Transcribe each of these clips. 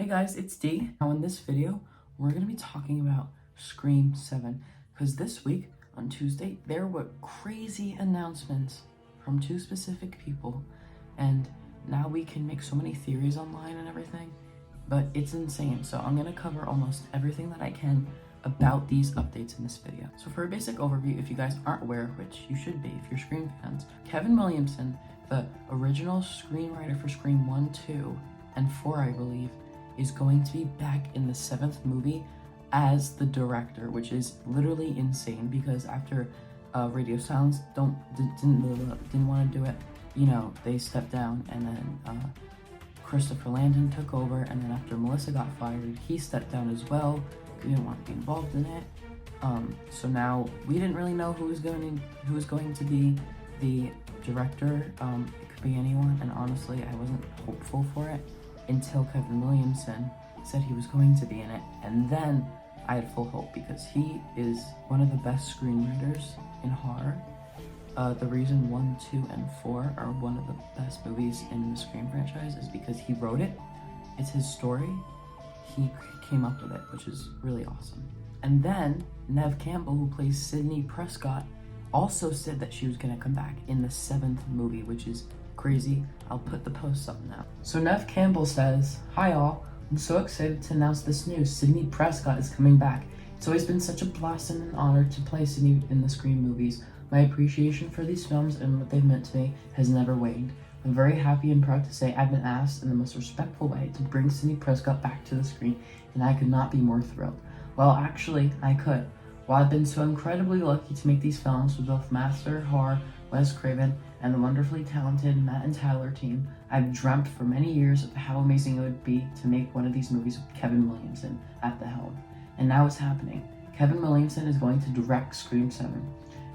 guys, it's D. Now in this video, we're going to be talking about Scream 7 because this week on Tuesday, there were crazy announcements from two specific people, and now we can make so many theories online and everything, but it's insane. So I'm going to cover almost everything that I can about these updates in this video. So for a basic overview, if you guys aren't aware, which you should be if you're Scream fans, Kevin Williamson, the original screenwriter for Scream 1, 2, and 4, I believe, is going to be back in the 7th movie as the director, which is literally insane because after Radio Silence didn't want to do it, you know, they stepped down, and then Christopher Landon took over, and then after Melissa got fired, he stepped down as well. He didn't want to be involved in it. So now we didn't really know who was going to be the director. It could be anyone, and honestly, I wasn't hopeful for it until Kevin Williamson said he was going to be in it, and then I had full hope because he is one of the best screenwriters in horror. The reason 1, 2, and 4 are one of the best movies in the Scream franchise is because he wrote it. It's his story. He came up with it, which is really awesome. And then Neve Campbell, who plays Sidney Prescott, also said that she was gonna come back in the 7th movie, which is crazy. I'll put the post up now. So Neve Campbell says, "Hi all, I'm so excited to announce this news. Sidney Prescott is coming back. It's always been such a blast and an honor to play Sidney in the Scream movies. My appreciation for these films and what they've meant to me has never waned. I'm very happy and proud to say I've been asked in the most respectful way to bring Sidney Prescott back to the screen, and I could not be more thrilled. Well, actually, I could. While I've been so incredibly lucky to make these films with both master horror Wes Craven and the wonderfully talented Matt and Tyler team, I've dreamt for many years of how amazing it would be to make one of these movies with Kevin Williamson at the helm. And now it's happening. Kevin Williamson is going to direct Scream 7.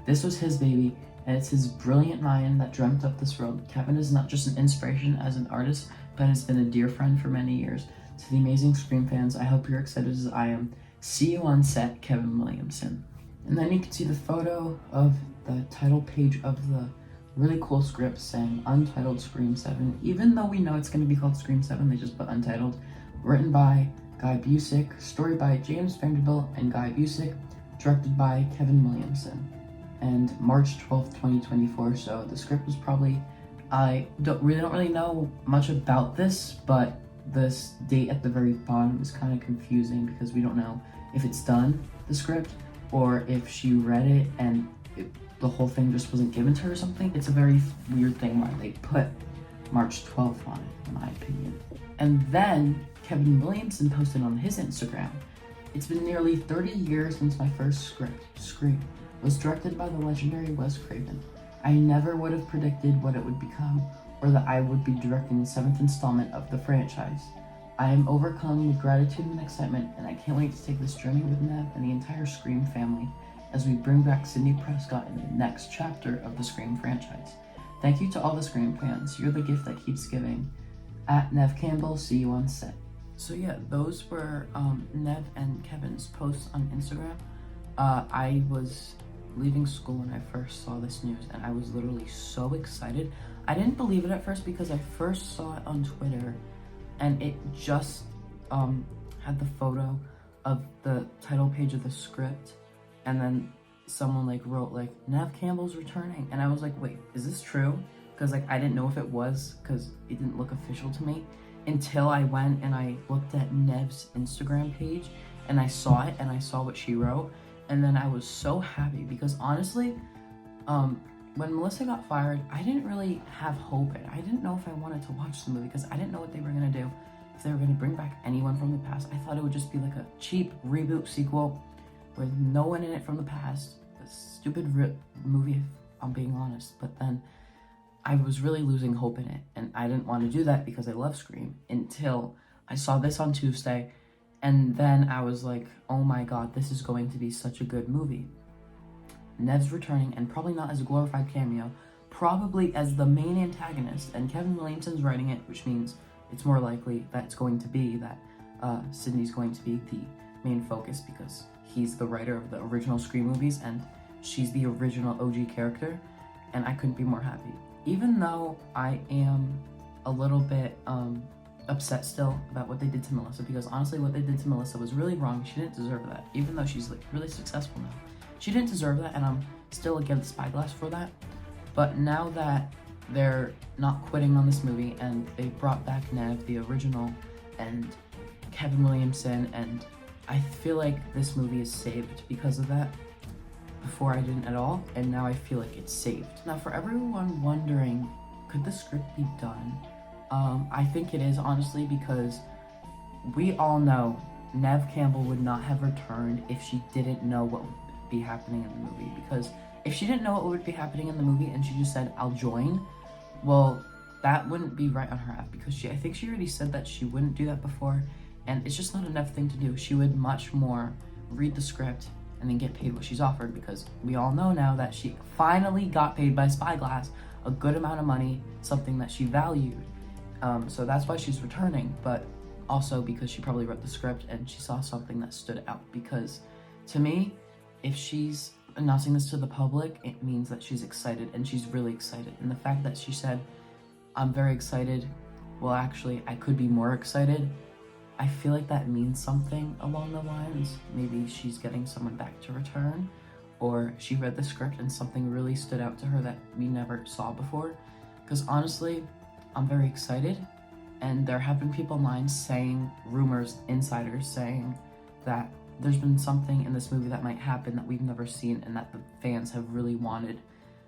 This was his baby, and it's his brilliant mind that dreamt up this world. Kevin is not just an inspiration as an artist, but has been a dear friend for many years. To the amazing Scream fans, I hope you're excited as I am. See you on set, Kevin Williamson." And then you can see the photo of the title page of the really cool script saying Untitled Scream 7. Even though we know it's going to be called Scream 7, they just put Untitled. Written by Guy Busick, story by James Vanderbilt and Guy Busick, directed by Kevin Williamson. And March 12th, 2024, so the script was probably, we don't really know much about this, but this date at the very bottom is kind of confusing because we don't know if it's done, the script, or if she read it and the whole thing just wasn't given to her or something. It's a very weird thing why they put March 12th on it, in my opinion. And then Kevin Williamson posted on his Instagram, "It's been nearly 30 years since my first script, Scream, was directed by the legendary Wes Craven. I never would have predicted what it would become, or that I would be directing the 7th installment of the franchise. I am overcome with gratitude and excitement, and I can't wait to take this journey with Neve and the entire Scream family as we bring back Sidney Prescott in the next chapter of the Scream franchise. Thank you to all the Scream fans. You're the gift that keeps giving. At Neve Campbell, see you on set." So yeah, those were Neve and Kevin's posts on Instagram. I was leaving school when I first saw this news, and I was literally so excited. I didn't believe it at first because I first saw it on Twitter, and it just had the photo of the title page of the script, and then someone wrote Neve Campbell's returning, and I was like, wait, is this true? Because I didn't know if it was, because it didn't look official to me until I went and I looked at Neve's Instagram page, and I saw it, and I saw what she wrote. And then I was so happy because honestly, when Melissa got fired, I didn't really have hope. I didn't know if I wanted to watch the movie because I didn't know what they were going to do. If they were going to bring back anyone from the past, I thought it would just be like a cheap reboot sequel with no one in it from the past. A stupid movie, if I'm being honest. But then I was really losing hope in it, and I didn't want to do that because I love Scream until I saw this on Tuesday. And then I was like, oh my god, this is going to be such a good movie. Neve's returning, and probably not as a glorified cameo, probably as the main antagonist, and Kevin Williamson's writing it, which means it's more likely that it's going to be that Sidney's going to be the main focus because he's the writer of the original Scream movies, and she's the original OG character, and I couldn't be more happy. Even though I am a little bit upset still about what they did to Melissa, because honestly what they did to Melissa was really wrong. She didn't deserve that, even though she's like really successful now. She didn't deserve that, and I'm still against Spyglass for that. But now that they're not quitting on this movie and they brought back Nev, the original, and Kevin Williamson, and I feel like this movie is saved because of that. Before I didn't at all, and now I feel like it's saved. Now for everyone wondering, could the script be done? I think it is, honestly, because we all know Nev Campbell would not have returned if she didn't know what would be happening in the movie. Because if she didn't know what would be happening in the movie and she just said, I'll join, well, that wouldn't be right on her half, because I think she already said that she wouldn't do that before, and it's just not enough thing to do. She would much more read the script and then get paid what she's offered, because we all know now that she finally got paid by Spyglass a good amount of money, something that she valued. So that's why she's returning, but also because she probably wrote the script and she saw something that stood out. Because to me, if she's announcing this to the public, it means that she's excited, and she's really excited. And the fact that she said, I'm very excited, well, actually, I could be more excited, I feel like that means something along the lines. Maybe she's getting someone back to return, or she read the script and something really stood out to her that we never saw before. Because honestly, I'm very excited, and there have been people online saying, rumors, insiders saying that there's been something in this movie that might happen that we've never seen and that the fans have really wanted.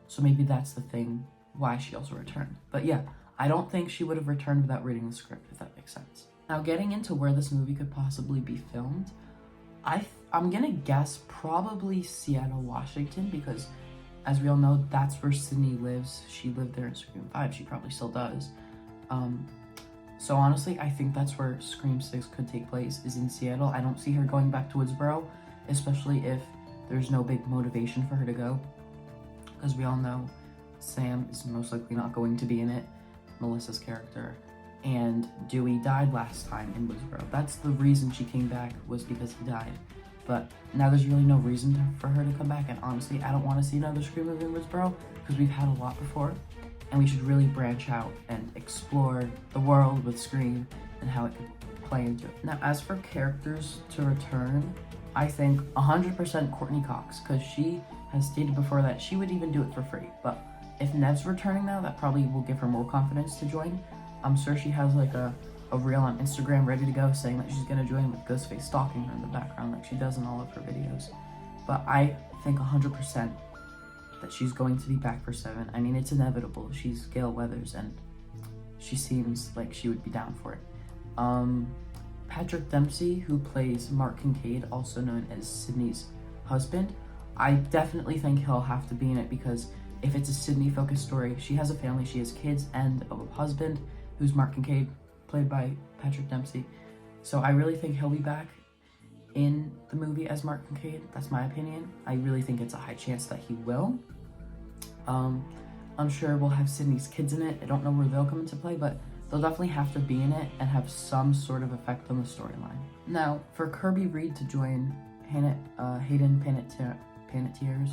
So maybe that's the thing why she also returned. But yeah, I don't think she would have returned without reading the script, if that makes sense. Now, getting into where this movie could possibly be filmed, I'm gonna guess probably Seattle, Washington, because as we all know, that's where Sydney lives. She lived there in Scream 5. She probably still does. So honestly, I think that's where Scream 6 could take place, is in Seattle. I don't see her going back to Woodsboro, especially if there's no big motivation for her to go. Because we all know Sam is most likely not going to be in it, Melissa's character. And Dewey died last time in Woodsboro. That's the reason she came back, was because he died. But now there's really no reason for her to come back, and honestly, I don't want to see another Scream movie in Woodsboro, because we've had a lot before, and we should really branch out and explore the world with Scream and how it could play into it. Now, as for characters to return, I think 100% Courtney Cox, because she has stated before that she would even do it for free. But if Nev's returning now, that probably will give her more confidence to join. I'm sure she has like a reel on Instagram ready to go saying that she's gonna join, with Ghostface stalking her in the background like she does in all of her videos. But I think 100% that she's going to be back for 7. I mean, it's inevitable. She's Gale Weathers, and she seems like she would be down for it. Patrick Dempsey, who plays Mark Kincaid, also known as Sydney's husband, I definitely think he'll have to be in it, because if it's a Sydney-focused story, she has a family, she has kids, and a husband, who's Mark Kincaid, played by Patrick Dempsey. So I really think he'll be back in the movie as Mark Kincaid. That's my opinion. I really think it's a high chance that he will. I'm sure we'll have Sydney's kids in it. I don't know where they'll come into play, but they'll definitely have to be in it and have some sort of effect on the storyline. Now, for Kirby Reed to join Hayden Panettiere's,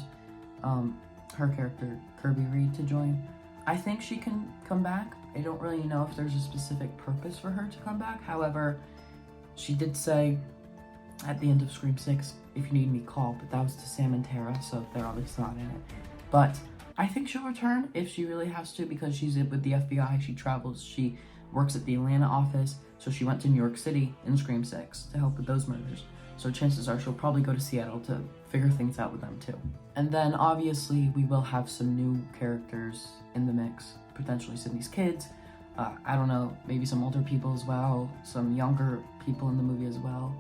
her character Kirby Reed to join, I think she can come back. I don't really know if there's a specific purpose for her to come back. However, she did say at the end of Scream 6, if you need me, call, but that was to Sam and Tara, so they're obviously not in it. But I think she'll return if she really has to, because she's with the FBI, she travels, she works at the Atlanta office, so she went to New York City in Scream 6 to help with those murders. So chances are she'll probably go to Seattle to figure things out with them too. And then obviously we will have some new characters in the mix, potentially Sydney's kids, I don't know, maybe some older people as well, some younger people in the movie as well.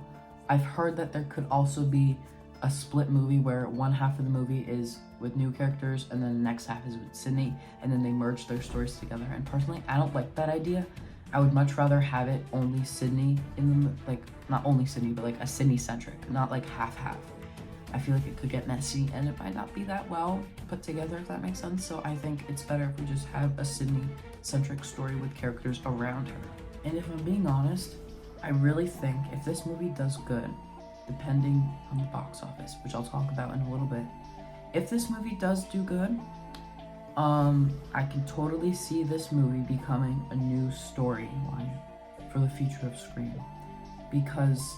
I've heard that there could also be a split movie where one half of the movie is with new characters and then the next half is with Sydney, and then they merge their stories together. And personally, I don't like that idea. I would much rather have it only Sydney in the, like, not only Sydney, but like a Sydney-centric, not like half-half. I feel like it could get messy and it might not be that well put together, if that makes sense. So I think it's better if we just have a Sydney-centric story with characters around her. And if I'm being honest, I really think if this movie does good, depending on the box office, which I'll talk about in a little bit, if this movie does do good, I can totally see this movie becoming a new storyline for the future of Scream. Because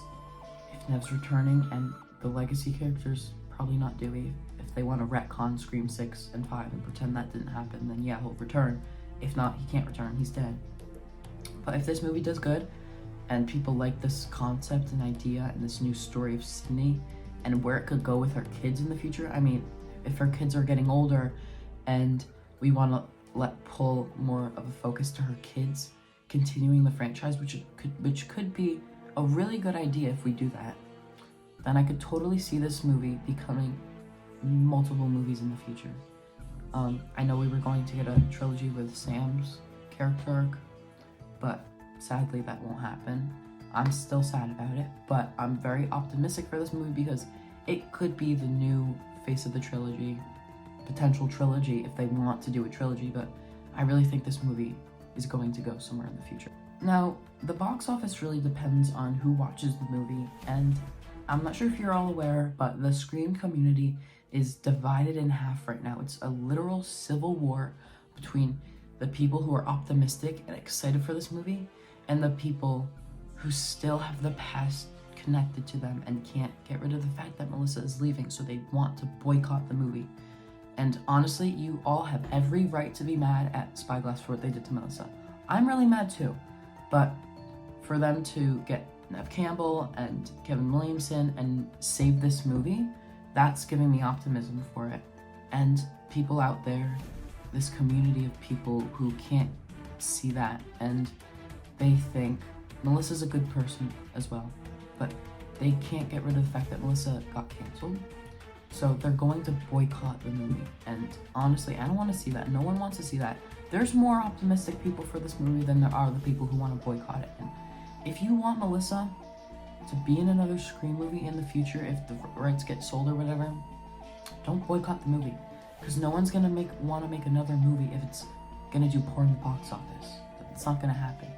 if Nev's returning and the legacy characters, probably not Dewey, if they want to retcon Scream 6 and 5 and pretend that didn't happen, then yeah, he'll return. If not, he can't return, he's dead. But if this movie does good, and people like this concept and idea and this new story of Sydney and where it could go with her kids in the future, I mean, if her kids are getting older and we want to pull more of a focus to her kids continuing the franchise, which could be a really good idea if we do that, then I could totally see this movie becoming multiple movies in the future. I know we were going to get a trilogy with Sam's character arc, but sadly that won't happen. I'm still sad about it, but I'm very optimistic for this movie because it could be the new face of the trilogy, potential trilogy if they want to do a trilogy, but I really think this movie is going to go somewhere in the future. Now, the box office really depends on who watches the movie, and I'm not sure if you're all aware, but the Scream community is divided in half right now. It's a literal civil war between the people who are optimistic and excited for this movie and the people who still have the past connected to them and can't get rid of the fact that Melissa is leaving, so they want to boycott the movie. And honestly, you all have every right to be mad at Spyglass for what they did to Melissa. I'm really mad too, but for them to get Neve Campbell and Kevin Williamson and save this movie, that's giving me optimism for it. And people out there, this community of people who can't see that, and they think Melissa's a good person as well, but they can't get rid of the fact that Melissa got canceled. So they're going to boycott the movie. And honestly, I don't want to see that. No one wants to see that. There's more optimistic people for this movie than there are the people who want to boycott it. And if you want Melissa to be in another Scream movie in the future, if the rights get sold or whatever, don't boycott the movie, because no one's gonna want to make another movie if it's gonna do poor in the box office. It's not gonna happen.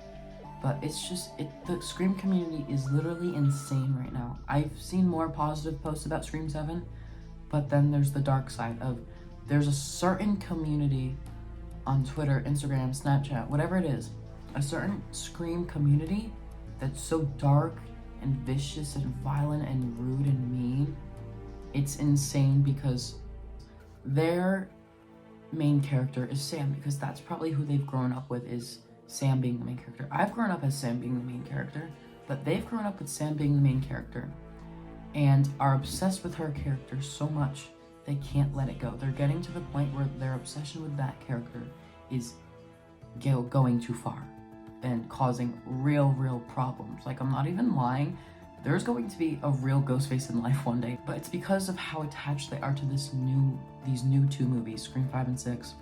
But it's just, the Scream community is literally insane right now. I've seen more positive posts about Scream 7, but then there's the dark side of, there's a certain community on Twitter, Instagram, Snapchat, whatever it is, a certain Scream community that's so dark and vicious and violent and rude and mean. It's insane because their main character is Sam, because that's probably who they've grown up with, is Sam being the main character. I've grown up as Sam being the main character, but they've grown up with Sam being the main character and are obsessed with her character so much they can't let it go. They're getting to the point where their obsession with that character is going too far and causing real problems. Like, I'm not even lying. There's going to be a real Ghostface in life one day, but it's because of how attached they are to these new two movies, Scream 5 and 6,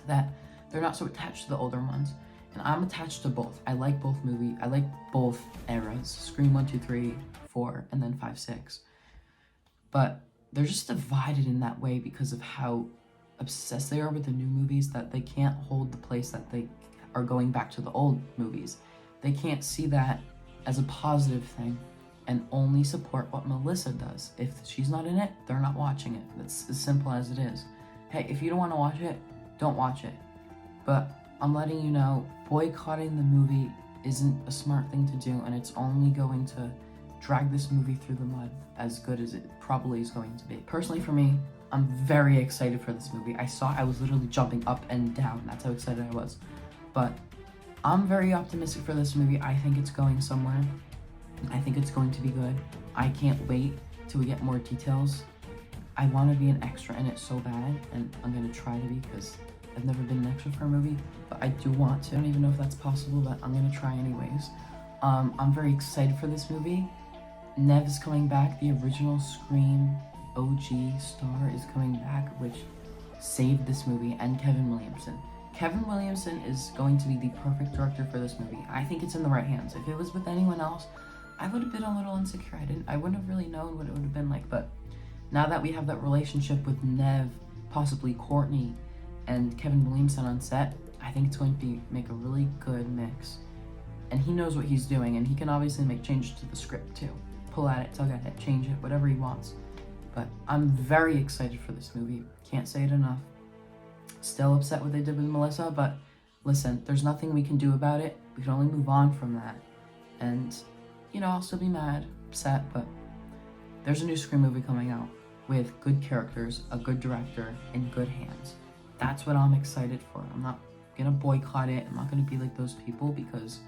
that they're not so attached to the older ones. And I'm attached to both. I like both movies. I like both eras, Scream 1, 2, 3, 4, and then 5, 6. But they're just divided in that way because of how obsessed they are with the new movies, that they can't hold the place that they are going back to the old movies. They can't see that as a positive thing and only support what Melissa does. If she's not in it, they're not watching it. That's as simple as it is. Hey, if you don't want to watch it, don't watch it. But I'm letting you know, boycotting the movie isn't a smart thing to do, and it's only going to drag this movie through the mud as good as it probably is going to be. Personally, for me, I'm very excited for this movie. I was literally jumping up and down. That's how excited I was. But I'm very optimistic for this movie. I think it's going somewhere. I think it's going to be good. I can't wait till we get more details. I want to be an extra in it so bad, and I'm going to try to be, because I've never been an extra for a movie, but I do want to. I don't even know if that's possible, but I'm going to try anyways. I'm very excited for this movie. Neve is coming back. The original Scream OG star is coming back, which saved this movie, and Kevin Williamson. Kevin Williamson is going to be the perfect director for this movie. I think it's in the right hands. If it was with anyone else, I would have been a little insecure. I wouldn't have really known what it would have been like, but now that we have that relationship with Neve, possibly Courtney, and Kevin Williamson on set, I think it's going to make a really good mix. And he knows what he's doing, and he can obviously make changes to the script too. Pull at it, tug at it, change it, whatever he wants. But I'm very excited for this movie. Can't say it enough. Still upset what they did with Melissa, but listen, there's nothing we can do about it. We can only move on from that. And, you know, I'll still be mad, upset, but there's a new Scream movie coming out with good characters, a good director, in good hands. That's what I'm excited for. I'm not gonna boycott it. I'm not gonna be like those people, because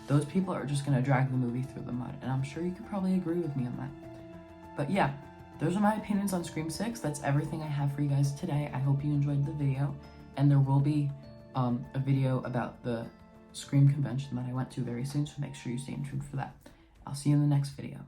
those people are just gonna drag the movie through the mud. And I'm sure you could probably agree with me on that. But yeah, those are my opinions on Scream 6. That's everything I have for you guys today. I hope you enjoyed the video. And there will be a video about the Scream convention that I went to very soon, so make sure you stay tuned for that. I'll see you in the next video.